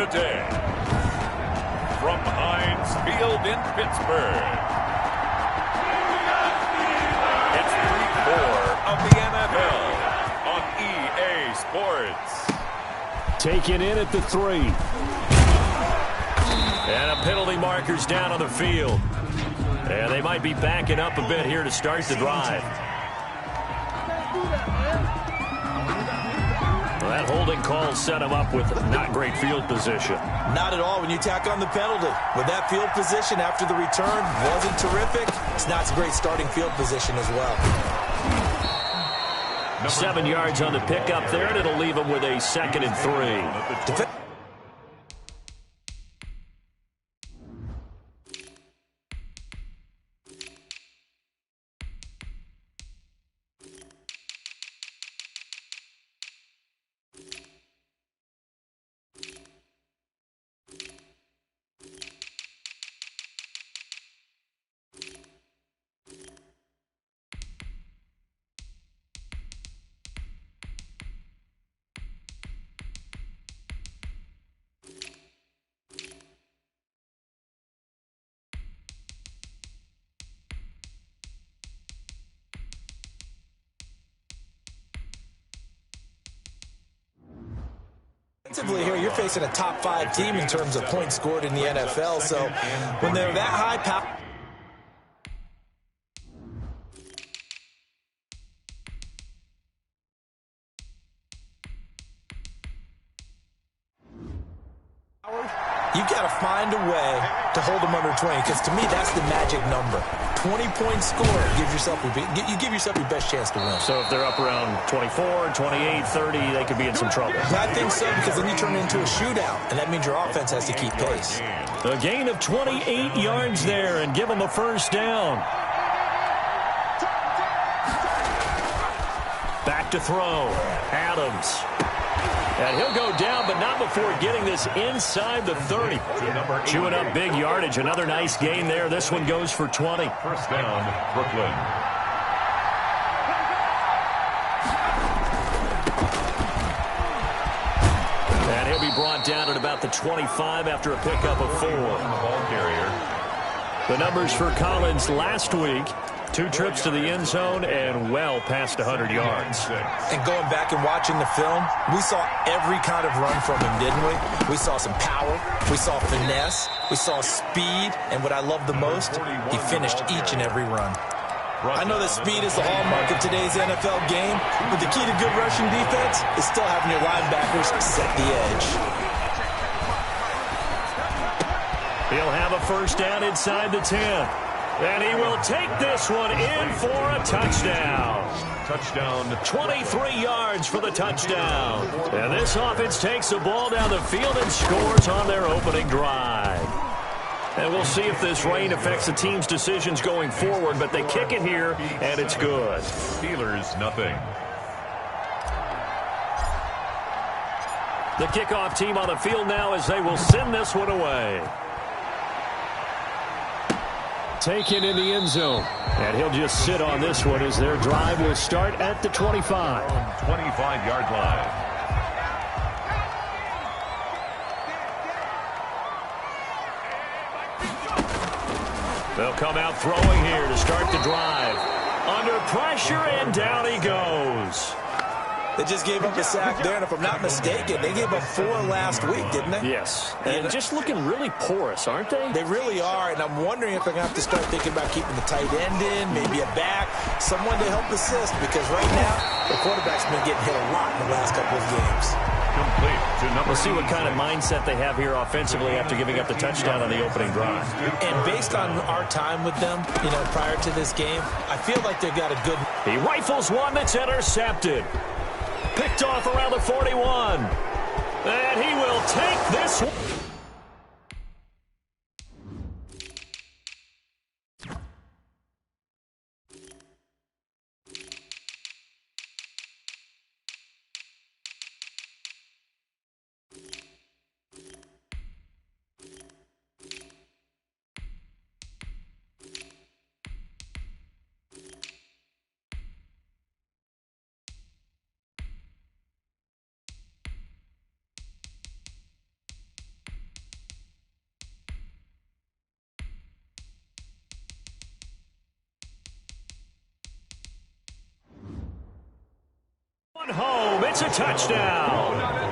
today. From Heinz Field in Pittsburgh, it's Week 4 of the NFL on EA Sports. Taken in at the 3. And a penalty marker's down on the field. And they might be backing up a bit here to start the drive. Well, that holding call set him up with not great field position. Not at all when you tack on the penalty. With that field position after the return wasn't terrific, it's not a great starting field position as well. 7 yards on the pickup there, and it'll leave him with a 2nd and 3. Defensively here, you're facing a top 5 team in terms of points scored in the NFL, so when they're that high power, you've got to find a way to hold them under 20, because to me that's the magic number. 20-point score gives yourself you give yourself your best chance to win. So if they're up around 24, 28, 30, they could be in some trouble. I think so, because then you turn it into a shootout, and that means your offense has to keep pace. A gain of 28 yards there and give them a first down. Back to throw. Adams. And he'll go down, but not before getting this inside the 30. Chewing up big yardage. Another nice gain there. This one goes for 20. First down, Brooklyn. And he'll be brought down at about the 25 after a pickup of 4. The numbers for Collins last week: 2 trips to the end zone and well past 100 yards. And going back and watching the film, we saw every kind of run from him, didn't we? We saw some power, we saw finesse, we saw speed, and what I love the most, he finished each and every run. I know that speed is the hallmark of today's NFL game, but the key to good rushing defense is still having your linebackers set the edge. He'll have a first down inside the 10. And he will take this one in for a touchdown. Touchdown. 23 yards for the touchdown. And this offense takes the ball down the field and scores on their opening drive. And we'll see if this rain affects the team's decisions going forward, but they kick it here, and it's good. Steelers, nothing. The kickoff team on the field now as they will send this one away. Taken in the end zone. And he'll just sit on this one as their drive will start at the 25. 25-yard line. They'll come out throwing here to start the drive. Under pressure, and down he goes. They just gave up a sack there, and if I'm not mistaken, they gave up 4 last week, didn't they? Yes, and just looking really porous, aren't they? They really are, and I'm wondering if they're going to have to start thinking about keeping the tight end in, maybe a back, someone to help assist, because right now, the quarterback's been getting hit a lot in the last couple of games. Complete to number. We'll see what kind of mindset they have here offensively after giving up the touchdown on the opening drive. And based on our time with them, prior to this game, I feel like they've got a good... He rifles one that's intercepted. Picked off around the 41. And he will take this one. a touchdown.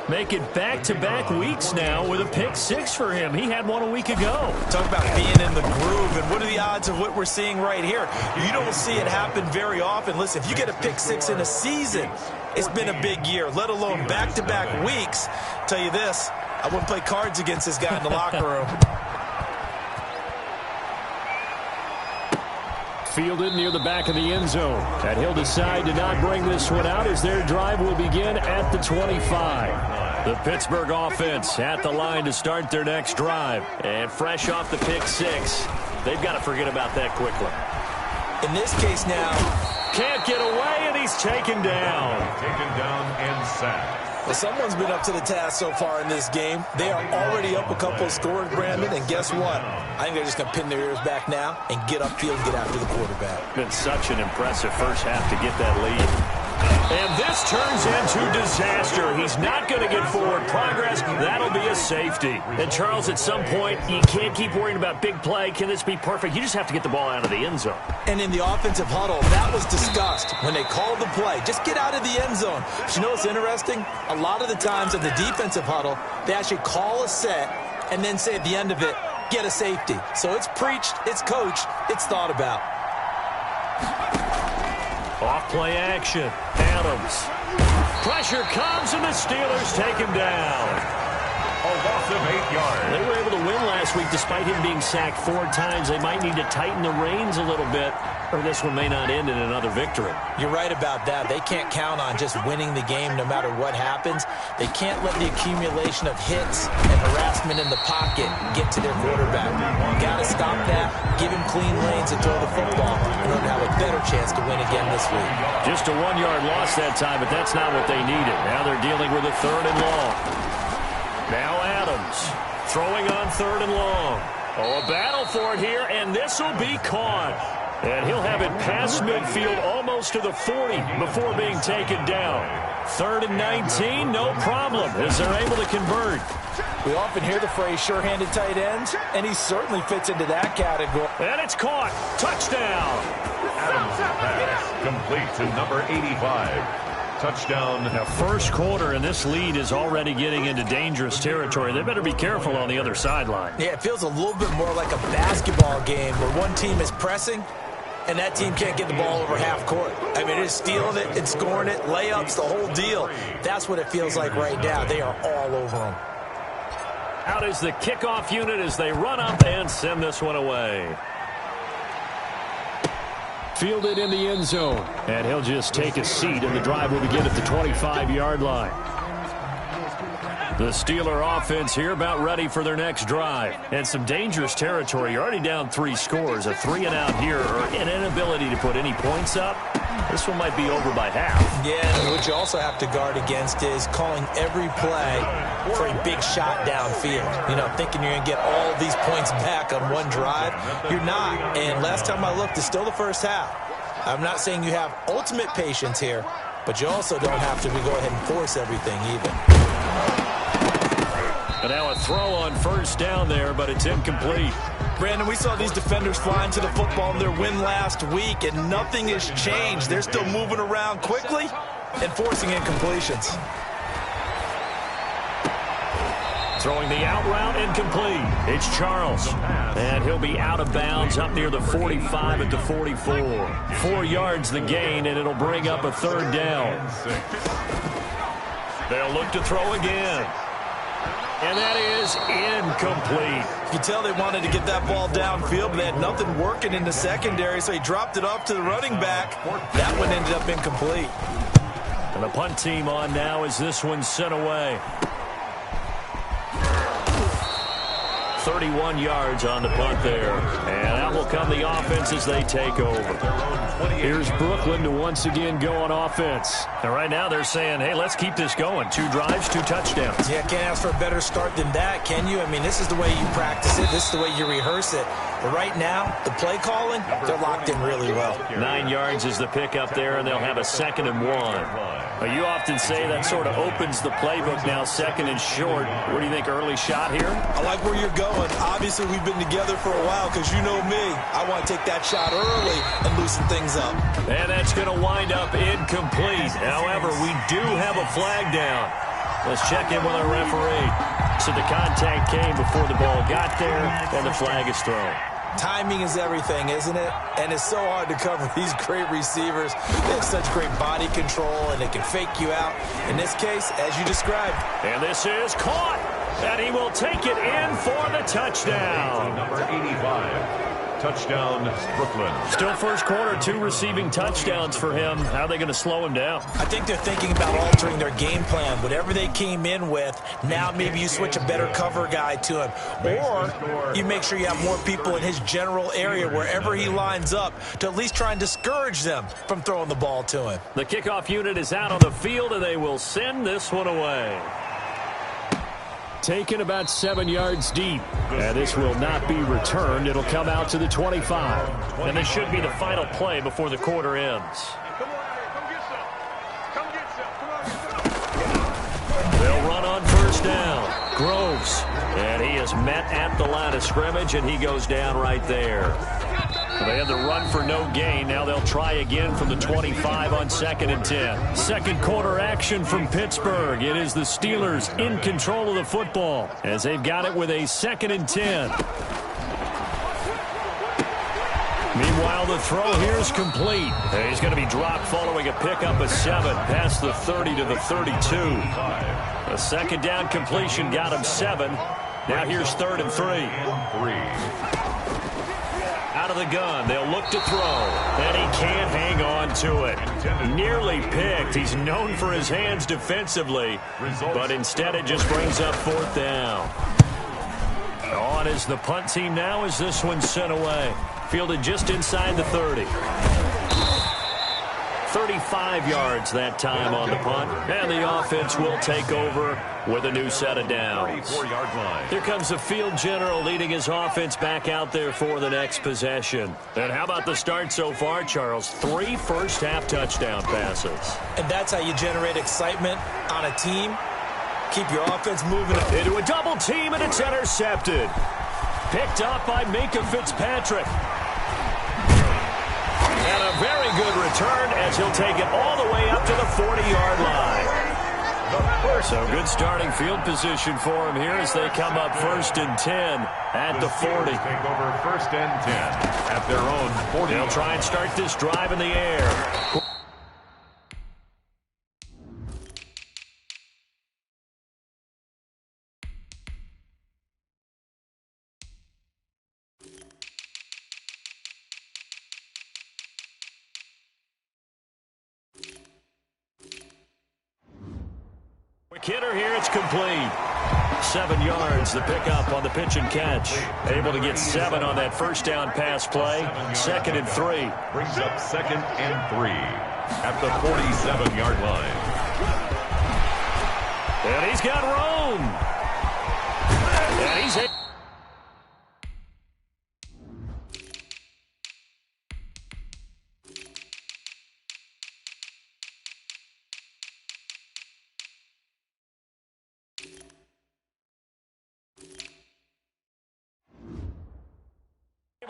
Make it back-to-back weeks now with a pick six for him. He had one a week ago. Talk about being in the groove, and what are the odds of what we're seeing right here? You don't see it happen very often. Listen, if you get a pick six in a season, it's been a big year, let alone back-to-back weeks. Tell you this, I wouldn't play cards against this guy in the locker room. Fielded near the back of the end zone. And he'll decide to not bring this one out as their drive will begin at the 25. The Pittsburgh offense at the line to start their next drive. And fresh off the pick six, they've got to forget about that quickly. In this case now, can't get away, and he's taken down. Taken down and sacked. well, someone's been up to the task so far in this game. They are already up a couple of scores, Brandon, and guess what? I think they're just going to pin their ears back now and get upfield and get after the quarterback. Been such an impressive first half to get that lead. And this turns into disaster. He's not going to get forward progress. That'll be a safety. And, Charles, at some point, you can't keep worrying about big play. Can this be perfect? You just have to get the ball out of the end zone. And in the offensive huddle, that was discussed when they called the play. Just get out of the end zone. But you know what's interesting? A lot of the times in the defensive huddle, they actually call a set and then say at the end of it, get a safety. So it's preached, it's coached, it's thought about. Off-play action. Adams. Pressure comes, and the Steelers take him down. A loss of 8 yards. They were able to win last week despite him being sacked 4 times. They might need to tighten the reins a little bit, or this one may not end in another victory. You're right about that. They can't count on just winning the game no matter what happens. They can't let the accumulation of hits and harassment in the pocket get to their quarterback. Got to stop that, give him clean lanes and throw the football in order to have a better chance to win again this week. Just a 1-yard loss that time, but that's not what they needed. Now they're dealing with a 3rd and long. Now Adams throwing on 3rd and long. Oh, a battle for it here, and this will be caught. And he'll have it past midfield almost to the 40 before being taken down. 3rd and 19, no problem, as they're able to convert. We often hear the phrase sure-handed tight ends, and he certainly fits into that category. And it's caught. Touchdown. Adams' pass complete to number 85. Touchdown. Now, first quarter, and this lead is already getting into dangerous territory. They better be careful on the other sideline. Yeah, it feels a little bit more like a basketball game where one team is pressing and that team can't get the ball over half court. I mean, it's stealing it and scoring it, layups, the whole deal. That's what it feels like right now. They are all over them. Out is the kickoff unit as they run up and send this one away. Fielded in the end zone. And he'll just take a seat, and the drive will begin at the 25-yard line. The Steeler offense here about ready for their next drive. And some dangerous territory. You're already down 3 scores. A 3-and-out here, or an inability to put any points up. This one might be over by half. Yeah, and what you also have to guard against is calling every play for a big shot downfield. You know, thinking you're going to get all these points back on one drive. You're not. And last time I looked, it's still the first half. I'm not saying you have ultimate patience here, but you also don't have to go ahead and force everything either. And now a throw on first down there, but it's incomplete. Brandon, we saw these defenders flying to the football in their win last week, and nothing has changed. They're still moving around quickly and forcing incompletions. Throwing the out route, incomplete. It's Charles. And he'll be out of bounds up near the 45 at the 44. 4 yards the gain, and it'll bring up a 3rd down. They'll look to throw again. And that is incomplete. You can tell they wanted to get that ball downfield, but they had nothing working in the secondary, so he dropped it off to the running back. That one ended up incomplete. And the punt team on now as this one's sent away. 31 yards on the punt there. And out will come the offense as they take over. Here's Brooklyn to once again go on offense. And right now they're saying, hey, let's keep this going. 2 drives, 2 touchdowns. Yeah, can't ask for a better start than that, can you? I mean, this is the way you practice it. This is the way you rehearse it. But right now, the play calling, they're locked in really well. 9 yards is the pickup there, and they'll have a 2nd and 1. Well, you often say that sort of opens the playbook now, second and short. What do you think, early shot here? I like where you're going. Obviously, we've been together for a while because you know me. I want to take that shot early and loosen things up. And that's going to wind up incomplete. However, we do have a flag down. Let's check in with our referee. So the contact came before the ball got there, and the flag is thrown. Timing is everything, isn't it? And it's so hard to cover these great receivers. They have such great body control, and they can fake you out. In this case, as you described. And this is caught, and he will take it in for the touchdown. Number 85. Touchdown, Brooklyn. Still first quarter, 2 receiving touchdowns for him. How are they going to slow him down? I think they're thinking about altering their game plan. Whatever they came in with, now maybe you switch a better cover guy to him. Or you make sure you have more people in his general area wherever he lines up to at least try and discourage them from throwing the ball to him. The kickoff unit is out on the field, and they will send this one away. Taken about 7 yards deep. And this will not be returned. It'll come out to the 25. And this should be the final play before the quarter ends. They'll run on first down. Groves. And he is met at the line of scrimmage, and he goes down right there. They had the run for no gain. Now they'll try again from the 25 on 2nd and 10. Second quarter action from Pittsburgh. It is the Steelers in control of the football as they've got it with a 2nd and 10. Meanwhile, the throw here is complete. And he's going to be dropped following a pickup of 7 past the 30 to the 32. A second down completion got him 7. Now here's 3rd and 3. Out of the gun, they'll look to throw, and he can't hang on to it. Nearly picked. He's known for his hands defensively, but instead it just brings up 4th down. On is the punt team now as this one's sent away. Fielded just inside the 30. 35 yards that time on the punt, and the offense will take over with a new set of downs. Here comes the field general leading his offense back out there for the next possession. And how about the start so far, Charles? 3 first-half touchdown passes. And that's how you generate excitement on a team. Keep your offense moving. Into a double team, and it's intercepted. Picked up by Minkah Fitzpatrick. And a very good return as he'll take it all the way up to the 40-yard line. So good starting field position for him here as they come up 1st and 10 at the 40. Take over 1st and 10 at their own 40. They'll try and start this drive in the air. Hitter here, it's complete. 7 yards, the pickup on the pitch and catch. Able to get 7 on that first down pass play. 2nd and 3. Brings up 2nd and 3 at the 47-yard line. And he's got room. And he's hit.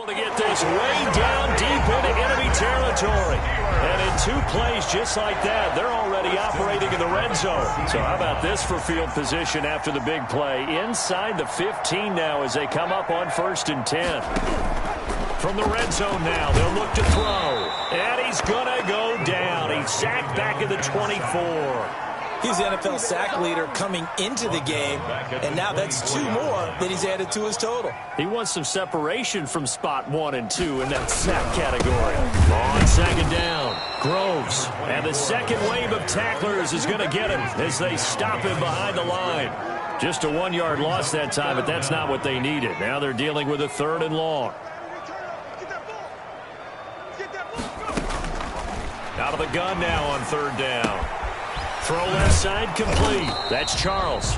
To get this way down deep into enemy territory. And in 2 plays just like that, they're already operating in the red zone. So how about this for field position after the big play? Inside the 15 now as they come up on 1st and 10. From the red zone now, they'll look to throw. And he's going to go down. He's sacked back at the 24. He's the NFL sack leader coming into the game, and now that's 2 more that he's added to his total. He wants some separation from spot 1 and 2 in that sack category. On 2nd down, Groves. And the second wave of tacklers is going to get him as they stop him behind the line. Just a 1-yard loss that time, but that's not what they needed. Now they're dealing with a 3rd and long. Out of the gun now on 3rd down. Throw left side complete. That's Charles.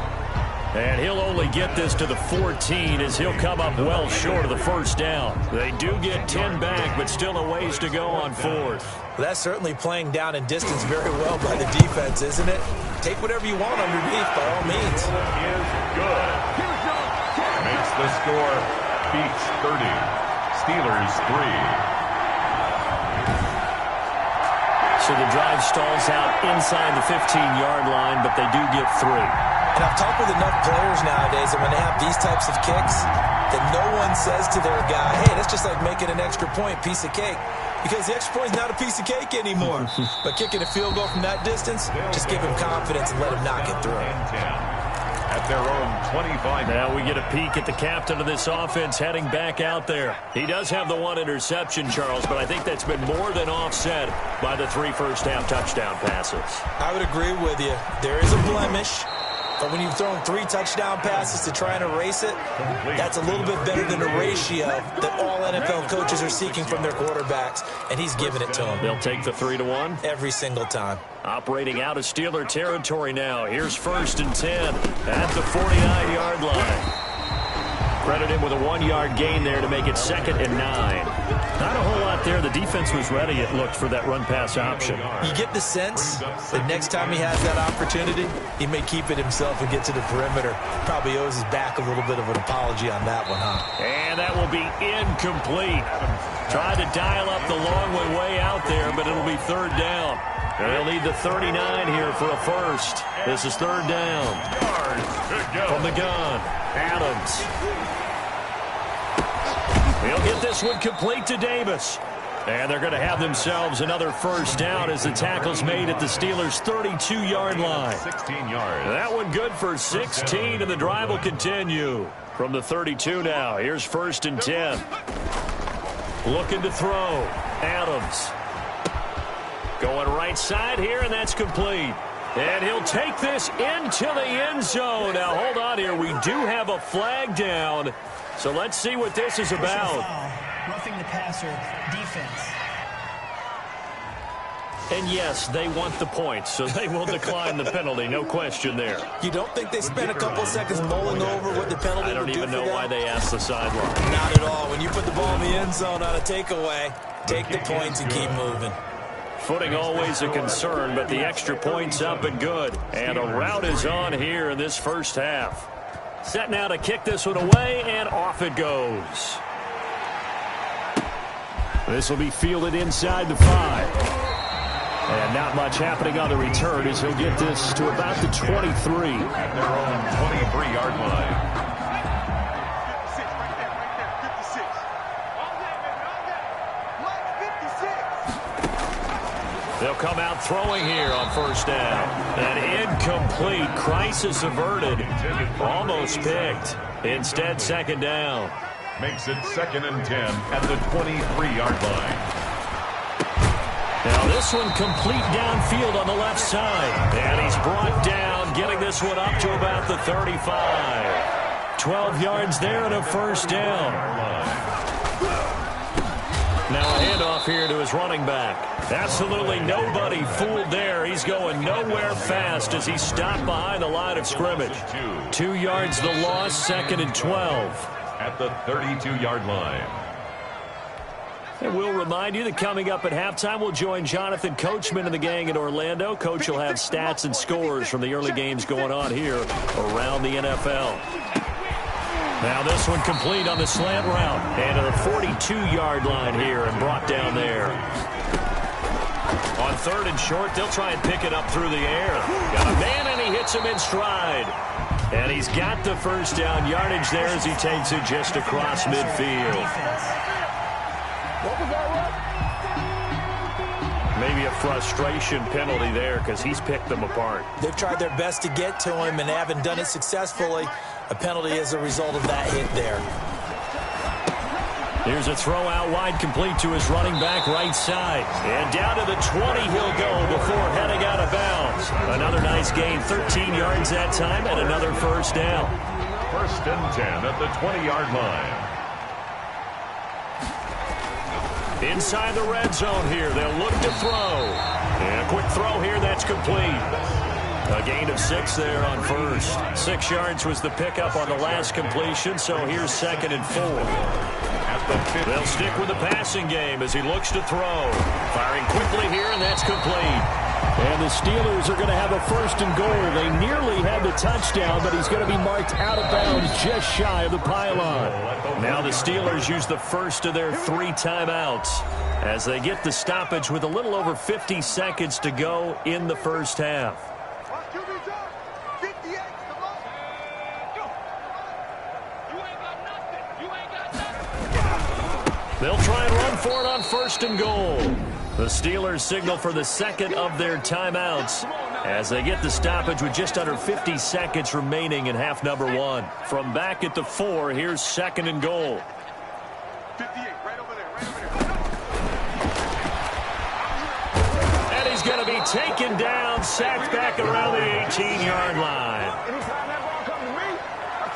And he'll only get this to the 14 as he'll come up well short of the first down. They do get 10 back, but still a ways to go on fourth. Well, that's certainly playing down in distance very well by the defense, isn't it? Take whatever you want underneath, by all means. Is good. Makes the score. Beats 30. Steelers 3. So the drive stalls out inside the 15-yard line, but they do get 3. And I've talked with enough players nowadays that when they have these types of kicks, that no one says to their guy, hey, that's just like making an extra point, piece of cake. Because the extra point is not a piece of cake anymore. But kicking a field goal from that distance, just give him confidence and let him knock it through. At their own 25. Now we get a peek at the captain of this offense heading back out there. He does have the 1 interception, Charles, but I think that's been more than offset by the 3 first-half touchdown passes. I would agree with you. There is a blemish. But when you've thrown 3 touchdown passes to try and erase it, that's a little bit better than the ratio that all NFL coaches are seeking from their quarterbacks, and he's giving it to them. They'll take the 3-1. Every single time. Operating out of Steeler territory now. Here's 1st and 10 at the 49-yard line. Credit him with a 1-yard gain there to make it 2nd and 9. Not a whole lot there. The defense was ready, it looked, for that run-pass option. You get the sense that next time he has that opportunity, he may keep it himself and get to the perimeter. Probably owes his back a little bit of an apology on that one, huh? And that will be incomplete. Tried to dial up the long way out there, but it'll be 3rd down. They'll need the 39 here for a first. This is 3rd down. From the gun, Adams. He'll get this one complete to Davis. And they're going to have themselves another first down as the tackle's made at the Steelers' 32-yard line. 16 yards. That one good for 16, and the drive will continue. From the 32 now, here's 1st and 10. Looking to throw. Adams. Going right side here, and that's complete. And he'll take this into the end zone. Now, hold on here. We do have a flag down. So let's see what this is about. Roughing the passer, defense. And yes, they want the points, so they will decline the penalty. No question there. You don't think they spent a couple seconds mulling over what the penalty would do for them? I don't even know why they asked the sideline. Not at all. When you put the ball in the end zone on a takeaway, take the points and keep moving. Footing always a concern, but the extra point's up and good. And a route is on here in this first half. Set now to kick this one away, and off it goes. This will be fielded inside the 5. And not much happening on the return as he'll get this to about the 23. At their own 23-yard line. They'll come out throwing here on 1st down. An incomplete, crisis averted, almost picked. Instead, 2nd down. Makes it 2nd and 10 at the 23-yard line. Now this one complete downfield on the left side. And he's brought down, getting this one up to about the 35. 12 yards there and a 1st down. Now a handoff here to his running back. Absolutely nobody fooled there. He's going nowhere fast as he stopped behind the line of scrimmage. 2 yards the loss, 2nd and 12. At the 32-yard line. And we'll remind you that coming up at halftime, we'll join Jonathan Coachman and the gang in Orlando. Coach will have stats and scores from the early games going on here around the NFL. Now this one complete on the slant route. And to the 42-yard line here and brought down there. On 3rd and short, they'll try and pick it up through the air. Got a man, and he hits him in stride. And he's got the first down yardage there as he takes it just across midfield. Maybe a frustration penalty there because he's picked them apart. They've tried their best to get to him and haven't done it successfully. A penalty as a result of that hit there. Here's a throw out wide, complete to his running back right side. And down to the 20 he'll go before heading out of bounds. Another nice gain, 13 yards that time, and another first down. 1st and 10 at the 20-yard line. Inside the red zone here, they'll look to throw. And a quick throw here, that's complete. A gain of 6 there on first. 6 yards was the pickup on the last completion, so here's 2nd and 4. They'll stick with the passing game as he looks to throw. Firing quickly here, and that's complete. And the Steelers are going to have a 1st and goal. They nearly had the touchdown, but he's going to be marked out of bounds just shy of the pylon. Now the Steelers use the first of their 3 timeouts as they get the stoppage with a little over 50 seconds to go in the first half. They'll try and run for it on 1st and goal. The Steelers signal for the 2nd of their timeouts as they get the stoppage with just under 50 seconds remaining in half number 1. From back at the 4, here's 2nd and goal. 58, right over there. And he's going to be taken down, sacked back around the 18-yard line.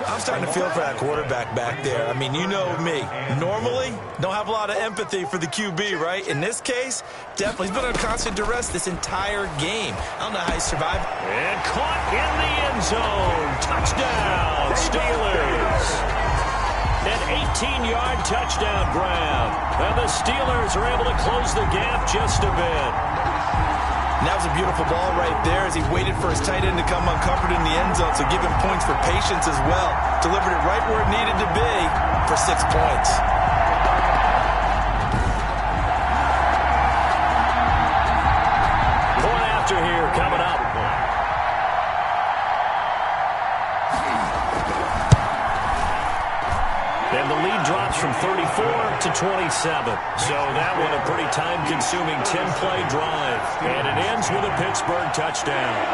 I'm starting to feel for that quarterback back there. I mean, you know me. Normally, don't have a lot of empathy for the QB, right? In this case, definitely. He's been under constant duress this entire game. I don't know how he survived. And caught in the end zone. Touchdown, Steelers. An 18-yard touchdown grab. And the Steelers are able to close the gap just a bit. And that was a beautiful ball right there as he waited for his tight end to come uncovered in the end zone, so give him points for patience as well. Delivered it right where it needed to be for 6 points. Point after here coming up. And the lead drops from 34 to 27. So that one a pretty time-consuming 10-play drive. And it ends with a Pittsburgh touchdown.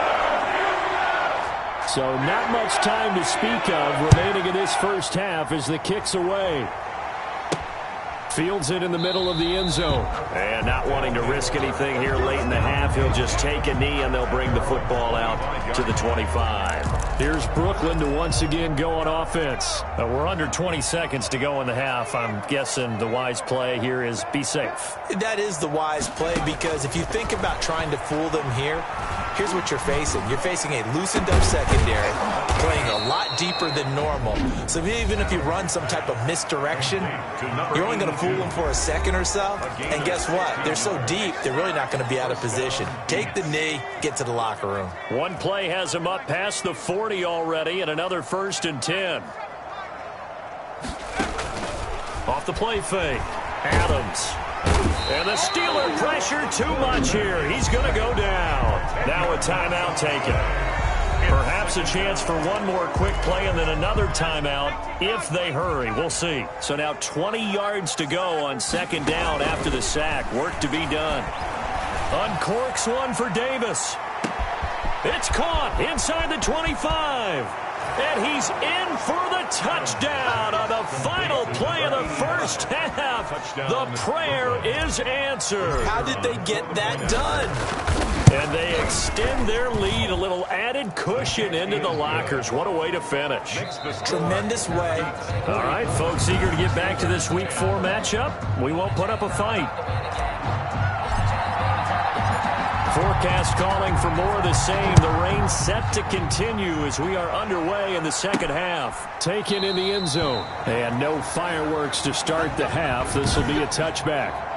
So not much time to speak of remaining in this first half as the kick's away. Fields it in the middle of the end zone. And not wanting to risk anything here late in the half, he'll just take a knee and they'll bring the football out to the 25. Here's Brooklyn to once again go on offense. We're under 20 seconds to go in the half. I'm guessing the wise play here is be safe. That is the wise play because if you think about trying to fool them here, here's what you're facing. You're facing a loosened up secondary, playing a lot deeper than normal. So even if you run some type of misdirection, you're only going to fool them for a second or so. And guess what? They're so deep, they're really not going to be out of position. Take the knee, get to the locker room. One play has him up past the 40 already, and another 1st and 10. Off the play fake. Adams. And the Steeler pressure too much here. He's going to go down. Now a timeout taken. Perhaps a chance for one more quick play and then another timeout if they hurry. We'll see. So now 20 yards to go on 2nd down after the sack. Work to be done. Uncorks one for Davis. It's caught inside the 25. And he's in for the touchdown on the final play of the first half. The prayer is answered. How did they get that done? And they extend their lead, a little added cushion into the lockers. What a way to finish. Tremendous way. All right, folks, eager to get back to this Week 4 matchup. We won't put up a fight. Forecast calling for more of the same. The rain set to continue as we are underway in the second half. Taken in the end zone. And no fireworks to start the half. This will be a touchback.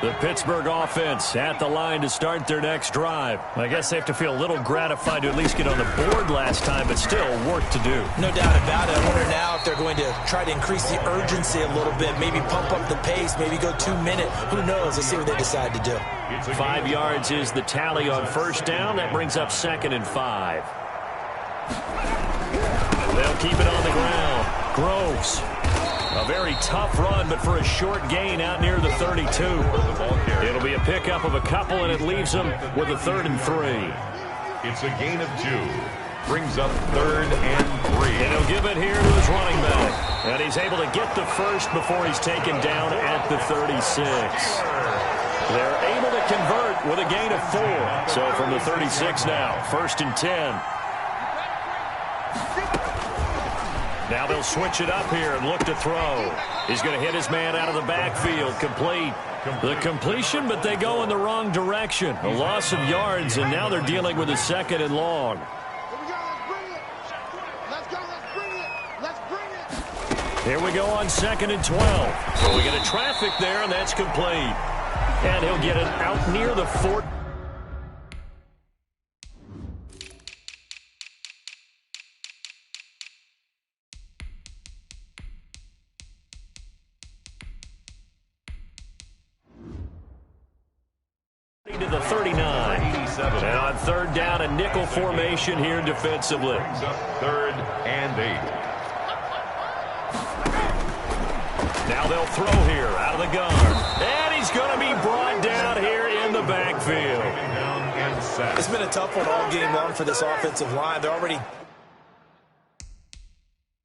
The Pittsburgh offense at the line to start their next drive. I guess they have to feel a little gratified to at least get on the board last time, but still work to do. No doubt about it. I wonder now if they're going to try to increase the urgency a little bit, maybe pump up the pace, maybe go 2 minute. Who knows? Let's see what they decide to do. 5 yards is the tally on 1st down. That brings up 2nd and 5. They'll keep it on the ground. Groves. A very tough run, but for a short gain out near the 32. It'll be a pickup of a couple, and it leaves them with a 3rd and 3. It's a gain of 2. Brings up 3rd and 3. And he'll give it here to his running back. And he's able to get the first before he's taken down at the 36. They're able to convert with a gain of 4. So from the 36 now, 1st and 10. Now they'll switch it up here and look to throw. He's going to hit his man out of the backfield. Complete. The completion, but they go in the wrong direction. A loss of yards, and now they're dealing with a 2nd and long. Here we go on 2nd and 12. So we get a traffic there, and that's complete. And he'll get it out near the 4. To the 39. And on 3rd down, a nickel formation here defensively. 3rd and 8. Now they'll throw here out of the gun. And he's going to be brought down here in the backfield. It's been a tough one all game long for this offensive line. They're already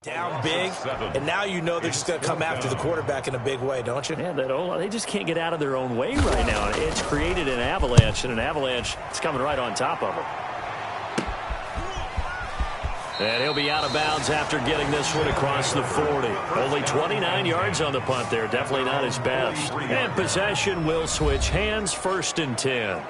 down big, and now you know they're just going to come after the quarterback in a big way, don't you? Yeah, they just can't get out of their own way right now. It's created an avalanche, and an avalanche is coming right on top of them. And he'll be out of bounds after getting this one across the 40. Only 29 yards on the punt there. Definitely not his best. And possession will switch hands, 1st and 10.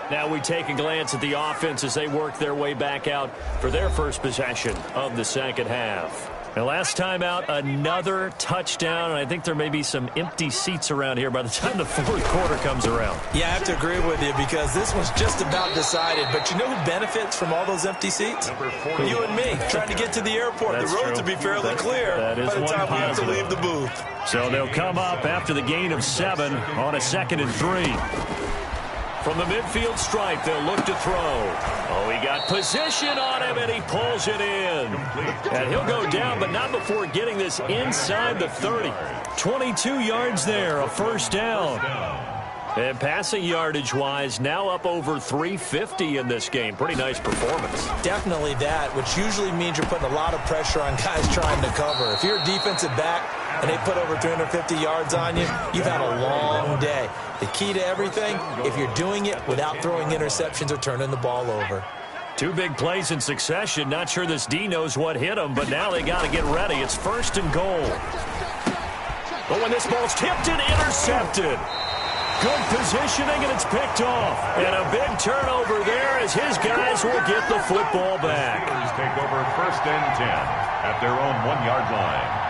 Now we take a glance at the offense as they work their way back out for their first possession of the 2nd half. And last time out, another touchdown, and I think there may be some empty seats around here by the time the 4th quarter comes around. Yeah, I have to agree with you because this one's just about decided. But you know who benefits from all those empty seats? You and me, trying to get to the airport. That's the roads true. will be fairly clear by the time we have to leave the booth. So they'll come up after the gain of 7 on a 2nd and 3. From the midfield stripe, they'll look to throw. Oh, he got position on him, and he pulls it in. And he'll go down, but not before getting this inside the 30. 22 yards there, a 1st down. And passing yardage-wise, now up over 350 in this game. Pretty nice performance. Definitely that, which usually means you're putting a lot of pressure on guys trying to cover. If you're a defensive back and they put over 350 yards on you, you've had a long day. The key to everything, if you're doing it without throwing interceptions or turning the ball over. 2 big plays in succession. Not sure this D knows what hit him, but now they got to get ready. It's 1st and goal. But when this ball's tipped and intercepted. Good positioning, and it's picked off. And a big turnover there as his guys will get the football back. Steelers take over 1st and 10 at their own 1-yard line.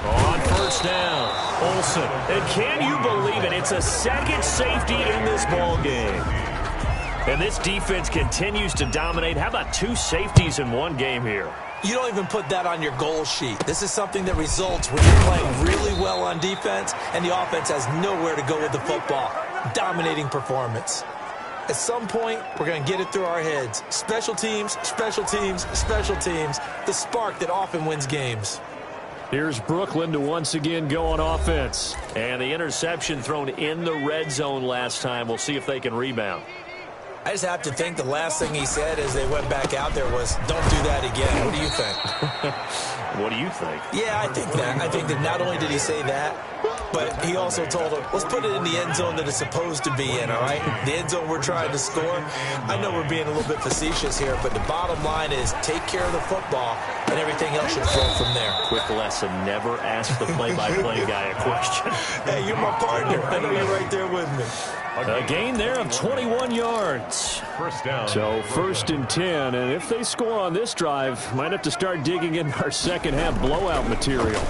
On 1st down, Olsen. And can you believe it? It's a 2nd safety in this ball game. And this defense continues to dominate. How about 2 safeties in one game here? You don't even put that on your goal sheet. This is something that results when you're playing really well on defense and the offense has nowhere to go with the football. Dominating performance. At some point, we're going to get it through our heads. Special teams, special teams, special teams. The spark that often wins games. Here's Brooklyn to once again go on offense. And the interception thrown in the red zone last time. We'll see if they can rebound. I just have to think the last thing he said as they went back out there was, don't do that again. What do you think? What do you think? Yeah, I think that. I think that not only did he say that, but he also told them, let's put it in the end zone that it's supposed to be in, all right? The end zone we're trying to score. I know we're being a little bit facetious here, but the bottom line is take care of the football, and everything else should flow from there. Quick lesson, never ask the play-by-play guy a question. Hey, you're my partner. I know you're right there with me. A gain there of 21 yards. 1st down. So 1st and 10, and if they score on this drive, might have to start digging in our 2nd half blowout material.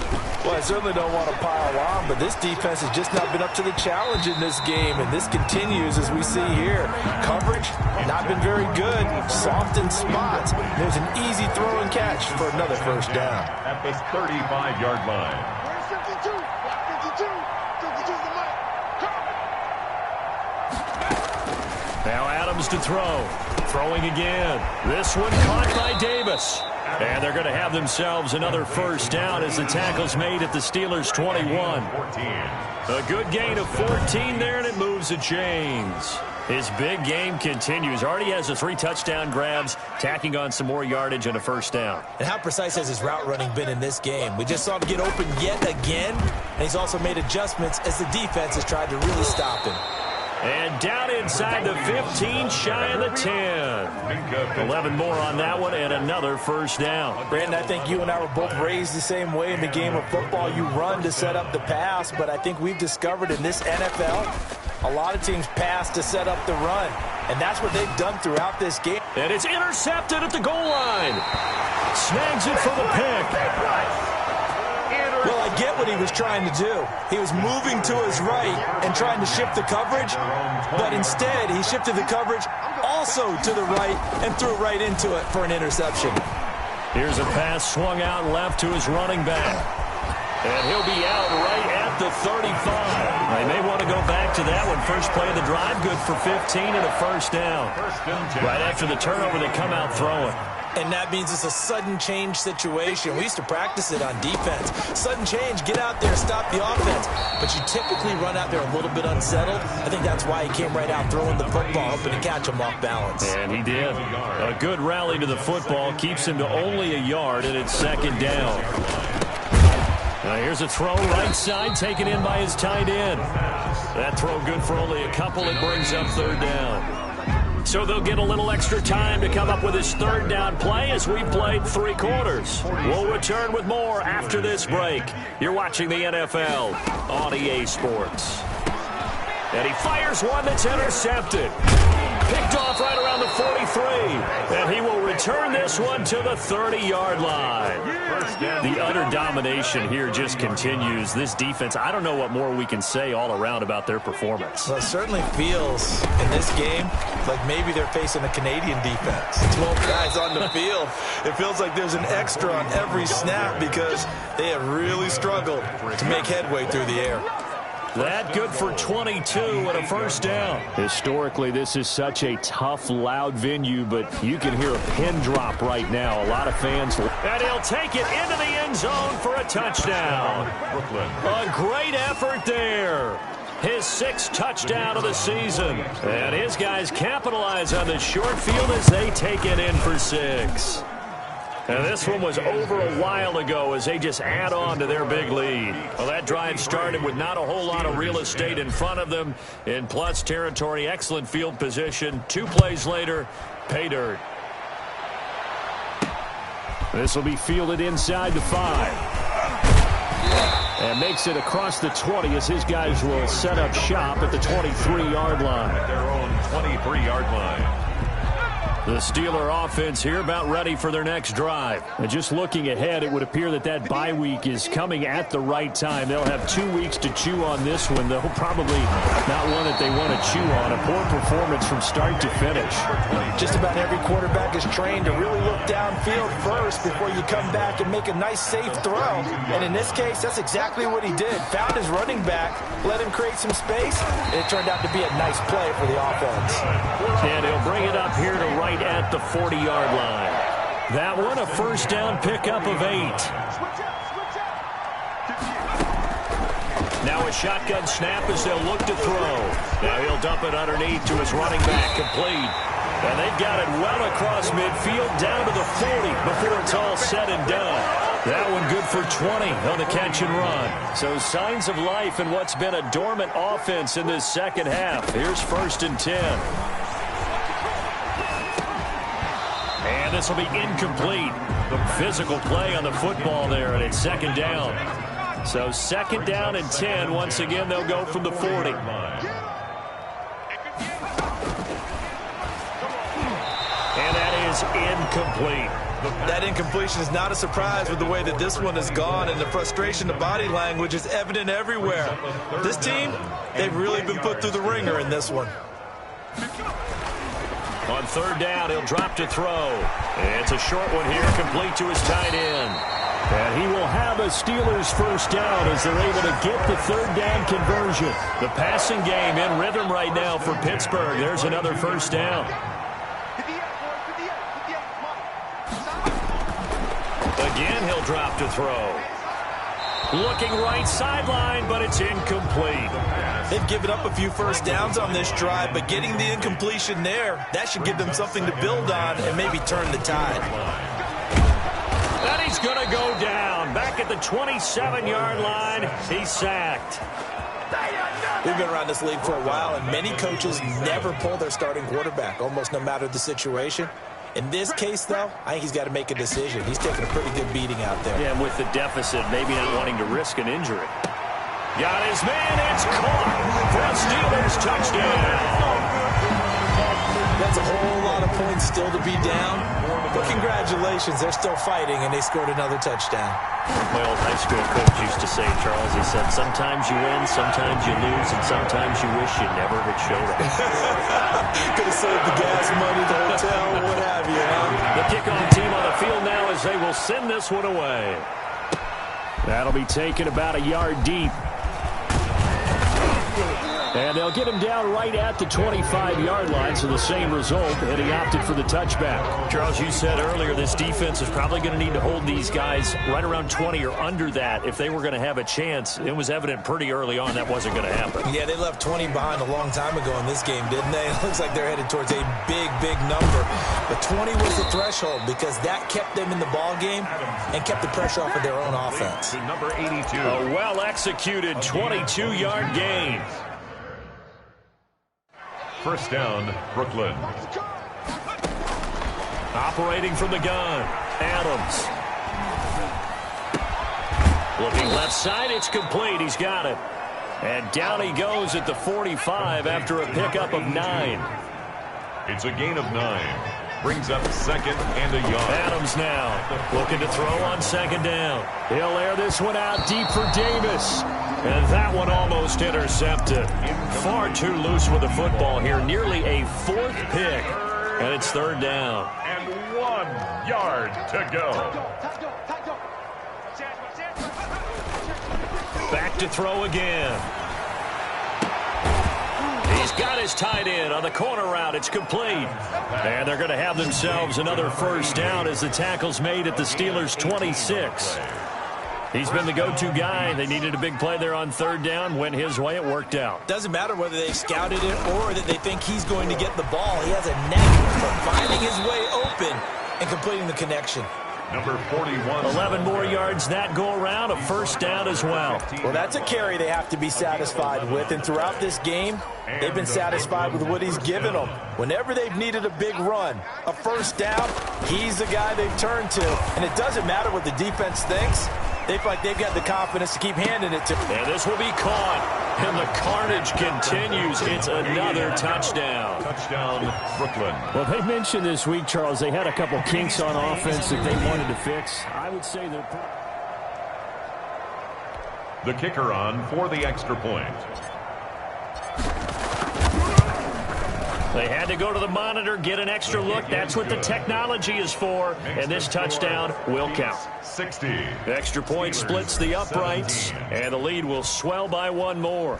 Well, I certainly don't want to pile on, but this defense has just not been up to the challenge in this game, and this continues as we see here. Coverage, not been very good. Soft in spots. There's an easy throw and catch for another 1st down. At the 35-yard line. Where's 52? 52. 52's the mic. Now Adams to throw. Throwing again. This one caught by Davis. And they're going to have themselves another 1st down as the tackle's made at the Steelers' 21. 14. A good gain of 14 there, and it moves the chains. His big game continues. Already has the 3 touchdown grabs, tacking on some more yardage and a 1st down. And how precise has his route running been in this game? We just saw him get open yet again, and he's also made adjustments as the defense has tried to really stop him. And down inside the 15, shy of the 10. 11 more on that one and another first down. Brandon, I think you and I were both raised the same way in the game of football. You run to set up the pass, but I think we've discovered in this NFL, a lot of teams pass to set up the run. And that's what they've done throughout this game. And it's intercepted at the goal line. Snags it for the pick. Well, I get what he was trying to do. He was moving to his right and trying to shift the coverage, but instead he shifted the coverage also to the right and threw right into it for an interception. Here's a pass swung out left to his running back. And he'll be out right at the 35. They may want to go back to that one. First play of the drive, good for 15 and a first down. Right after the turnover, they come out throwing. And that means it's a sudden change situation. We used to practice it on defense. Sudden change, get out there, stop the offense. But you typically run out there a little bit unsettled. I think that's why he came right out throwing the football, hoping to catch him off balance. And he did. A good rally to the football keeps him to only a yard, and it's second down. Now here's a throw right side, taken in by his tight end. That throw good for only a couple. It brings up third down. So they'll get a little extra time to come up with his third down play as we played 3 quarters. We'll return with more after this break. You're watching the NFL on EA Sports. And he fires one that's intercepted. Picked off right around the 43. And he will return this one to the 30-yard line. The utter domination here just continues. This defense, I don't know what more we can say all around about their performance. Well, it certainly feels in this game like maybe they're facing a Canadian defense. 12 guys on the field. It feels like there's an extra on every snap because they have really struggled to make headway through the air. That good for 22 and a first down. Historically, this is such a tough, loud venue, but you can hear a pin drop right now. A lot of fans. And he'll take it into the end zone for a touchdown. A great effort there. His 6th touchdown of the season. And his guys capitalize on the short field as they take it in for 6. And this one was over a while ago as they just add on to their big lead. Well, that drive started with not a whole lot of real estate in front of them. In plus territory, excellent field position. 2 plays later, pay dirt. This will be fielded inside the 5. And makes it across the 20 as his guys will set up shop at the 23-yard line. At their own 23-yard line. The Steeler offense here about ready for their next drive. And just looking ahead, it would appear that that bye week is coming at the right time. They'll have 2 weeks to chew on this one, though probably not one that they want to chew on. A poor performance from start to finish. Just about every quarterback is trained to really look downfield first before you come back and make a nice, safe throw. And in this case, that's exactly what he did. Found his running back, let him create some space, and it turned out to be a nice play for the offense. And he'll bring it up here to right at the 40-yard line. That one, a first down pickup of 8. Now a shotgun snap as they'll look to throw. Now he'll dump it underneath to his running back, complete. And they've got it well across midfield down to the 40 before it's all said and done. That one good for 20 on the catch and run. So signs of life in what's been a dormant offense in this second half. Here's 1st and 10. And this will be incomplete. Physical play on the football there, and it's 2nd down. So 2nd down and 10. Once again, they'll go from the 40. And that is incomplete. That incompletion is not a surprise with the way that this one has gone, and the frustration, the body language is evident everywhere. This team, they've really been put through the ringer in this one. On 3rd down, he'll drop to throw. It's a short one here, complete to his tight end. And he will have a Steelers first down as they're able to get the 3rd down conversion. The passing game in rhythm right now for Pittsburgh. There's another first down. Again, he'll drop to throw. Looking right sideline, but it's incomplete. They've given up a few first downs on this drive, but getting the incompletion there, that should give them something to build on and maybe turn the tide. And he's going to go down. Back at the 27-yard line, he's sacked. We've been around this league for a while, and many coaches never pull their starting quarterback, almost no matter the situation. In this case, though, I think he's got to make a decision. He's taking a pretty good beating out there. Yeah, and with the deficit, maybe not wanting to risk an injury. Got his man. It's caught for a Steelers touchdown. That's a whole lot of points still to be down. But congratulations, they're still fighting, and they scored another touchdown. My old high school coach used to say, Charles, he said, sometimes you win, sometimes you lose, and sometimes you wish you never had showed up. Could have saved the gas money, the hotel, what have you, huh? The kickoff team on the field now as they will send this one away. That'll be taken about a yard deep. And they'll get him down right at the 25-yard line, so the same result, and he opted for the touchback. Charles, you said earlier this defense is probably going to need to hold these guys right around 20 or under that if they were going to have a chance. It was evident pretty early on that wasn't going to happen. Yeah, they left 20 behind a long time ago in this game, didn't they? It looks like they're headed towards a big, big number. But 20 was the threshold because that kept them in the ball game and kept the pressure off of their own offense. Number 82. A well-executed 22-yard gain. First down, Brooklyn. Operating from the gun, Adams. Looking left side, it's complete. He's got it. And down he goes at the 45 after a pickup of 9. It's a gain of 9. Brings up second and a yard. Adams now looking to throw on second down. He'll air this one out deep for Davis. And that one almost intercepted. Far too loose with the football here. Nearly a 4th pick. And it's third down. And 1 yard to go. Back to throw again. He's got his tight end on the corner route. It's complete. And they're going to have themselves another first down as the tackle's made at the Steelers' 26. He's been the go-to guy. They needed a big play there on third down. Went his way. It worked out. Doesn't matter whether they scouted it or that they think he's going to get the ball. He has a knack for finding his way open and completing the connection. Number 41. 11 more yards that go around. A first down as well. Well, that's a carry they have to be satisfied with. And throughout this game, they've been satisfied with what he's given them. Whenever they've needed a big run, a first down, he's the guy they've turned to. And it doesn't matter what the defense thinks. They feel like they've got the confidence to keep handing it to him. And this will be caught. And the carnage continues. It's another touchdown. Touchdown, Brooklyn. Well, they mentioned this week, Charles, they had a couple kinks on offense that they wanted to fix. I would say they're... The kicker on for the extra point. They had to go to the monitor, get an extra look. That's what the technology is for. And this touchdown will count. 60. The extra point splits the uprights, and the lead will swell by 1 more.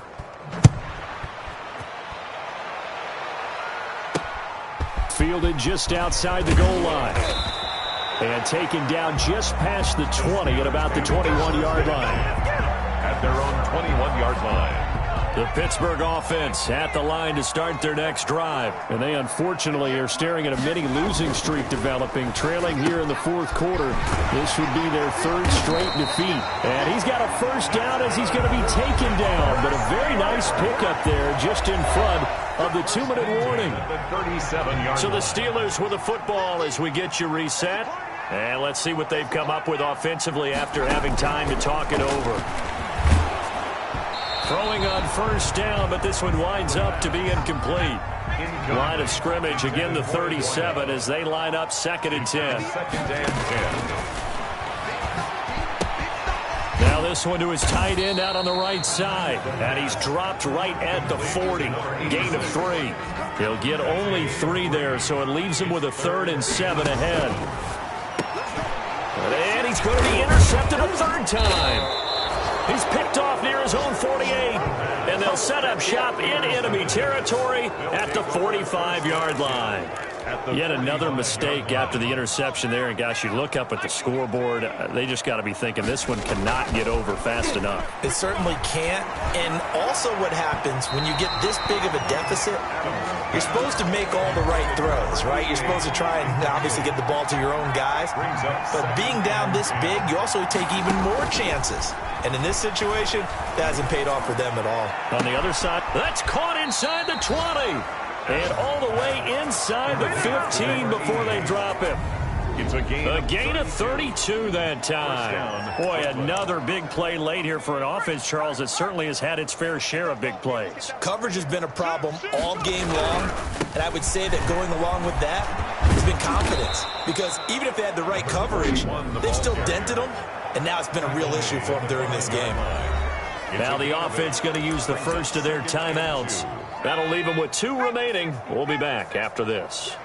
Fielded just outside the goal line. And taken down just past the 20 at about the 21-yard line. At their own 21-yard line. The Pittsburgh offense at the line to start their next drive. And they unfortunately are staring at a mini losing streak developing, trailing here in the 4th quarter. This would be their 3rd straight defeat. And he's got a first down as he's going to be taken down. But a very nice pickup there just in front of the 2-minute warning. So the Steelers with the football as we get you reset. And let's see what they've come up with offensively after having time to talk it over. Throwing on first down, but this one winds up to be incomplete. Line of scrimmage, again the 37 as they line up 2nd and 10. Now this one to his tight end out on the right side. And he's dropped right at the 40. Gain of 3. He'll get only 3 there, so it leaves him with a 3rd and 7 ahead. And he's going to be intercepted a 3rd time. He's picked off near his own 48, and they'll set up shop in enemy territory at the 45-yard line. Yet another mistake after the interception there. And, gosh, you look up at the scoreboard. They just got to be thinking this one cannot get over fast enough. It certainly can't. And also what happens when you get this big of a deficit, you're supposed to make all the right throws, right? You're supposed to try and obviously get the ball to your own guys. But being down this big, you also take even more chances. And in this situation, that hasn't paid off for them at all. On the other side, that's caught inside the 20. And all the way inside the 15 before they drop him. It's a gain of 32 that time. Boy, another big play late here for an offense, Charles, that certainly has had its fair share of big plays. Coverage has been a problem all game long, and I would say that going along with that has been confidence. Because even if they had the right coverage, they've still dented them, and now it's been a real issue for them during this game. Now the offense going to use the first of their timeouts. That'll leave them with 2 remaining. We'll be back after this.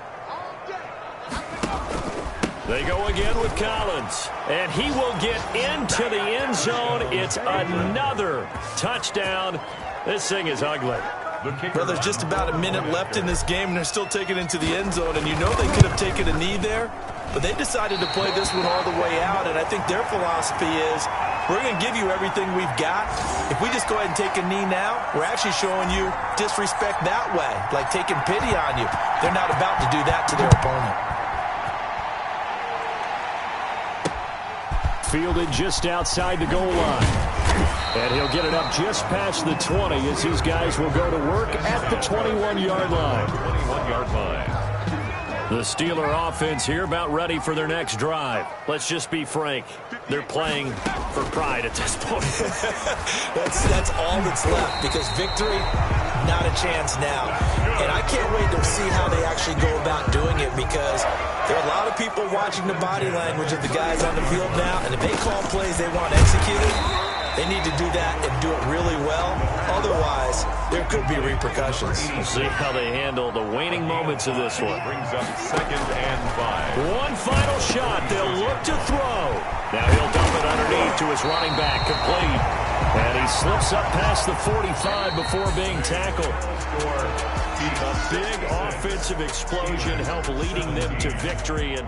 They go again with Collins, and he will get into the end zone. It's another touchdown. This thing is ugly. Well, there's just about a minute left in this game, and they're still taking it into the end zone, and you know they could have taken a knee there, but they decided to play this one all the way out, and I think their philosophy is, we're going to give you everything we've got. If we just go ahead and take a knee now, we're actually showing you disrespect that way, like taking pity on you. They're not about to do that to their opponent. Fielded just outside the goal line. And he'll get it up just past the 20 as these guys will go to work at the 21-yard line. 21-yard line. The Steeler offense here about ready for their next drive. Let's just be frank. They're playing for pride at this point. That's all that's left, because victory, not a chance now. And I can't wait to see how they actually go about doing it, because there are a lot of people watching the body language of the guys on the field now, and if they call plays they want executed, they need to do that and do it really well. Otherwise, there could be repercussions. We'll see how they handle the waning moments of this one. Brings up 2nd and 5. One final shot. They'll look to throw. Now he'll dump it underneath to his running back, complete. And he slips up past the 45 before being tackled. A big offensive explosion helped leading them to victory. And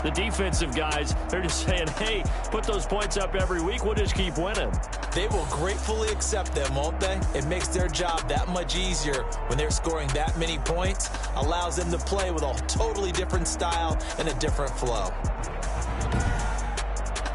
the defensive guys, they're just saying, hey, put those points up every week. We'll just keep winning. They will gratefully accept them, won't they? It makes their job that much easier when they're scoring that many points. Allows them to play with a totally different style and a different flow.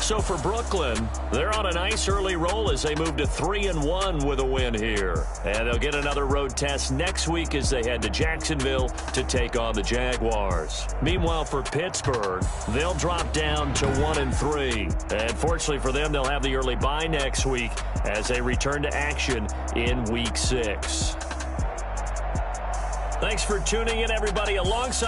So for Brooklyn, they're on a nice early roll as they move to 3-1 with a win here. And they'll get another road test next week as they head to Jacksonville to take on the Jaguars. Meanwhile, for Pittsburgh, they'll drop down to 1-3. And fortunately for them, they'll have the early bye next week as they return to action in Week 6. Thanks for tuning in, everybody. Alongside